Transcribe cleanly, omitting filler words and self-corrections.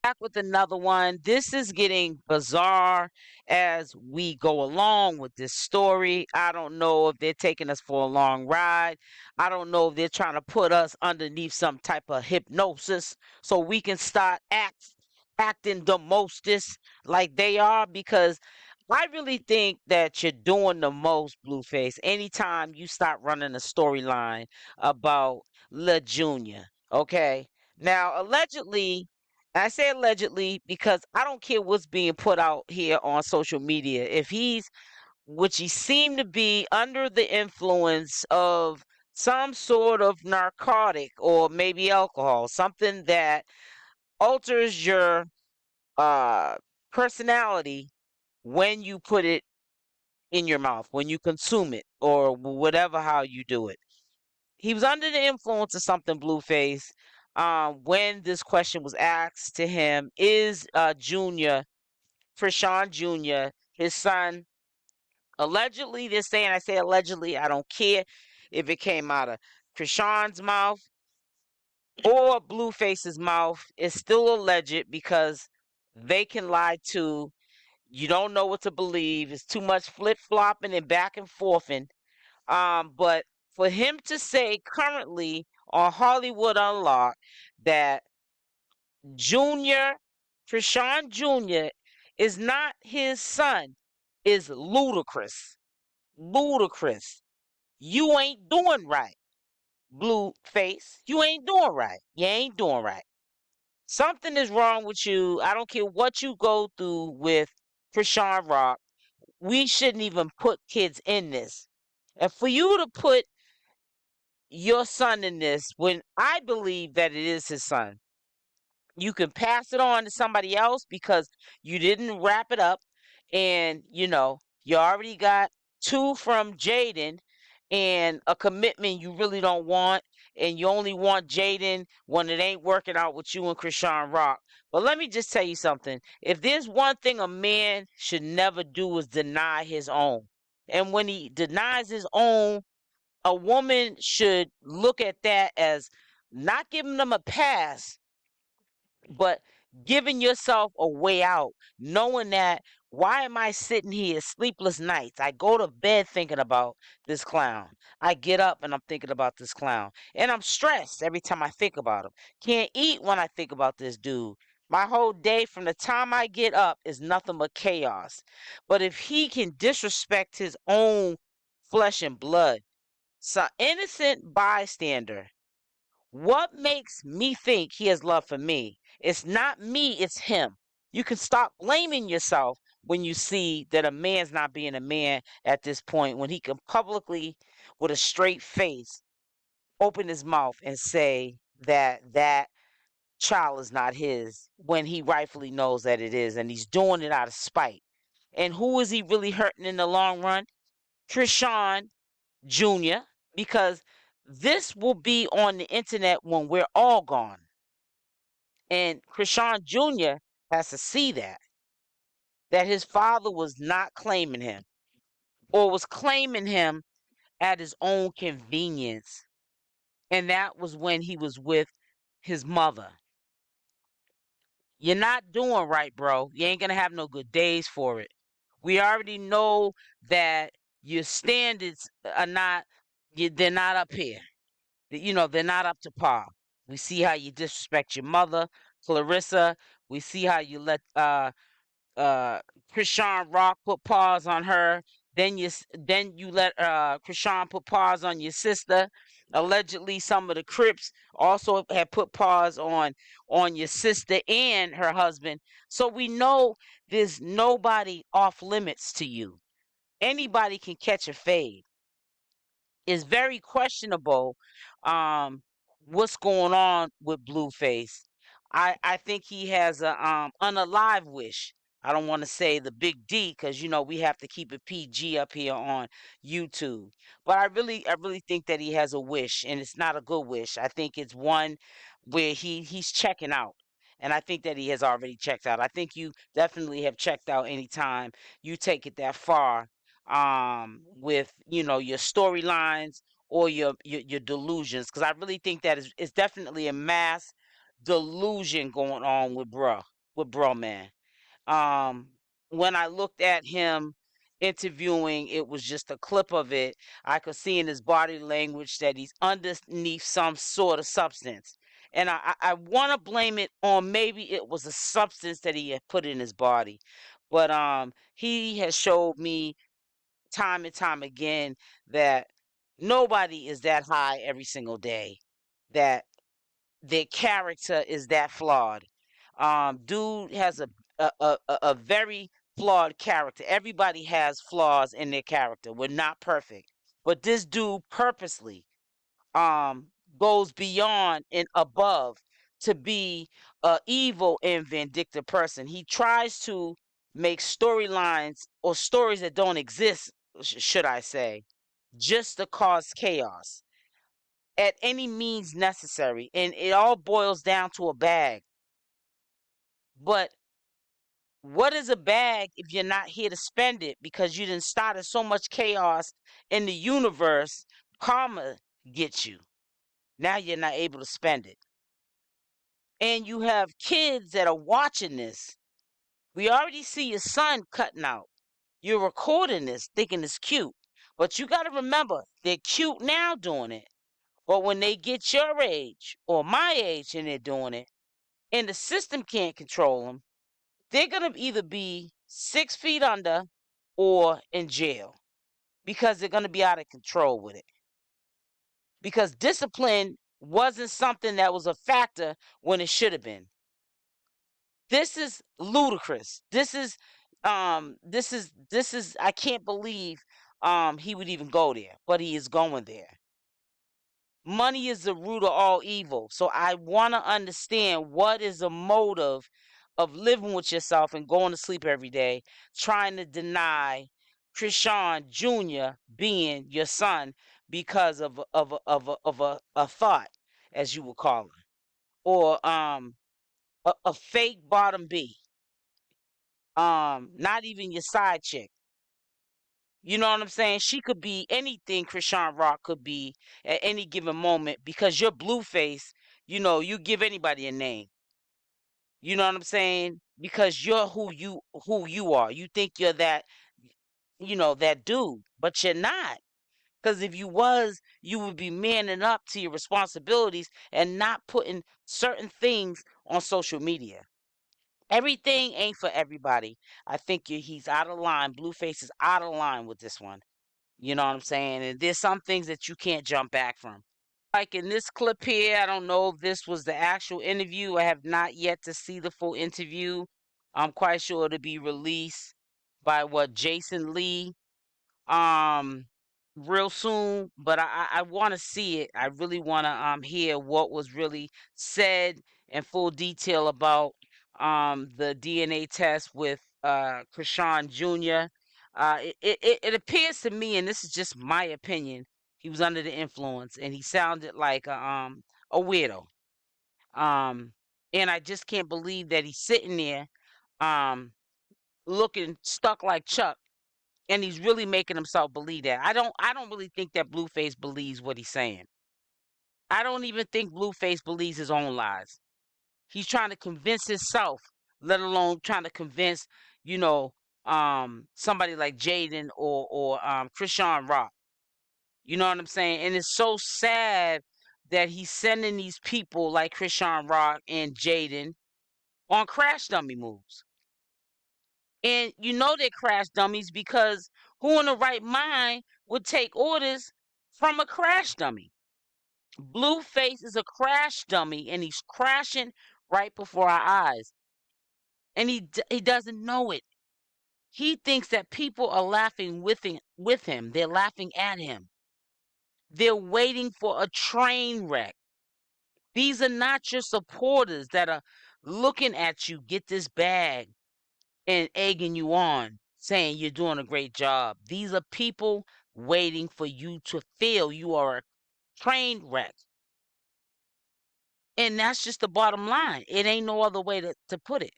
back with another one. This is getting bizarre as we go along with this story. I don't know if they're taking us for a long ride. I don't know if they're trying to put us underneath some type of hypnosis so we can start acting the mostest like they are, because I really think that you're doing the most, Blueface, anytime you start running a storyline about La Junior. Okay. Now, allegedly, I say allegedly because I don't care what's being put out here on social media. If he's, which he seemed to be, under the influence of some sort of narcotic or maybe alcohol, something that alters your uh, personality when you put it in your mouth, when you consume it, or whatever, how you do it. He was under the influence of something, Blueface. When this question was asked to him, is Junior, Chrisean Jr., his son, allegedly, they're saying, I say allegedly, I don't care if it came out of Chrisean's mouth or Blueface's mouth, it's still alleged because they can lie too. You don't know what to believe. It's too much flip flopping and back and forthing. But for him to say currently on Hollywood Unlocked that Junior, Chrisean Jr. is not his son is ludicrous. Ludicrous. You ain't doing right, Blueface. You ain't doing right. You ain't doing right. Something is wrong with you. I don't care what you go through with Chrisean Rock. We shouldn't even put kids in this. And for you to put your son in this, when I believe that it is his son, you can pass it on to somebody else because you didn't wrap it up. And, you already got two from Jaidyn and a commitment you really don't want. And you only want Jaidyn when it ain't working out with you and Chrisean Rock. But let me just tell you something. If there's one thing a man should never do is deny his own. And when he denies his own, a woman should look at that as not giving them a pass, but giving yourself a way out, knowing that, why am I sitting here sleepless nights? I go to bed thinking about this clown. I get up and I'm thinking about this clown. And I'm stressed every time I think about him. Can't eat when I think about this dude. My whole day from the time I get up is nothing but chaos. But if he can disrespect his own flesh and blood, so innocent bystander, what makes me think he has love for me? It's not me, it's him. You can stop blaming yourself when you see that a man's not being a man at this point, when he can publicly, with a straight face, open his mouth and say that that child is not his when he rightfully knows that it is, and he's doing it out of spite. And who is he really hurting in the long run? Chrisean Jr., because this will be on the internet when we're all gone. And Chrisean Jr. has to see that his father was not claiming him, or was claiming him at his own convenience. And that was when he was with his mother. You're not doing right, bro. You ain't going to have no good days for it. We already know that your standards are not, they're not up here. They're not up to par. We see how you disrespect your mother, Clarissa. We see how you let uh Chrisean Rock put paws on her. Then you let Chrisean put paws on your sister. Allegedly, some of the Crips also had put paws on your sister and her husband. So we know there's nobody off limits to you. Anybody can catch a fade. It's very questionable um what's going on with Blueface. I think he has a unalive wish. I don't want to say the big D, because we have to keep it PG up here on YouTube. But I really think that he has a wish, and it's not a good wish. I think it's one where he's checking out. And I think that he has already checked out. I think you definitely have checked out anytime you take it that far, with your storylines or your delusions, because I really think that is definitely a mass delusion going on with bruh. with Bro Man. Um, when I looked at him interviewing, it was just a clip of it. I could see in his body language that he's underneath some sort of substance. And I want to blame it on maybe it was a substance that he had put in his body. But he has showed me time and time again that nobody is that high every single day, that their character is that flawed. Dude has a very flawed character. Everybody has flaws in their character. We're not perfect. But this dude purposely um goes beyond and above to be a evil and vindictive person. He tries to make storylines or stories that don't exist, should I say, just to cause chaos at any means necessary. And it all boils down to a bag. But what is a bag if you're not here to spend it because you didn't started so much chaos in the universe? Karma gets you. Now you're not able to spend it. And you have kids that are watching this. We already see your son cutting out. You're recording this thinking it's cute. But you got to remember, they're cute now doing it. But when they get your age or my age and they're doing it, and the system can't control them, they're going to either be 6 feet under or in jail because they're going to be out of control with it. Because discipline wasn't something that was a factor when it should have been. This is ludicrous. This is I can't believe he would even go there, but he is going there. Money is the root of all evil. So I want to understand what is the motive of living with yourself and going to sleep every day, trying to deny Chrisean Jr. being your son because of a thought, as you would call it, or a fake bottom B, not even your side chick. You know what I'm saying? She could be anything Chrisean Rock could be at any given moment because you're Blueface. You know, you give anybody a name. You know what I'm saying? Because you're who you are. You think you're that, that dude, but you're not. Because if you was, you would be manning up to your responsibilities and not putting certain things on social media. Everything ain't for everybody. I think he's out of line. Blueface is out of line with this one. You know what I'm saying? And there's some things that you can't jump back from. Like in this clip here, I don't know if this was the actual interview. I have not yet to see the full interview. I'm quite sure it'll be released by Jason Lee um real soon, but I want to see it. I really want to hear what was really said in full detail about the DNA test with Chrisean Jr. It appears to me, and this is just my opinion, he was under the influence and he sounded like a weirdo. And I just can't believe that he's sitting there um looking stuck like Chuck, and he's really making himself believe that. I don't really think that Blueface believes what he's saying. I don't even think Blueface believes his own lies. He's trying to convince himself, let alone trying to convince, you know, somebody like Jaidyn or Chrisean Rock. You know what I'm saying? And it's so sad that he's sending these people like Chrisean Rock and Jaidyn on crash dummy moves. And you know they're crash dummies because who in the right mind would take orders from a crash dummy? Blueface is a crash dummy and he's crashing right before our eyes. And he doesn't know it. He thinks that people are laughing with him. They're laughing at him. They're waiting for a train wreck. These are not your supporters that are looking at you get this bag and egging you on, saying you're doing a great job. These are people waiting for you to feel you are a train wreck. And that's just the bottom line. It ain't no other way to put it.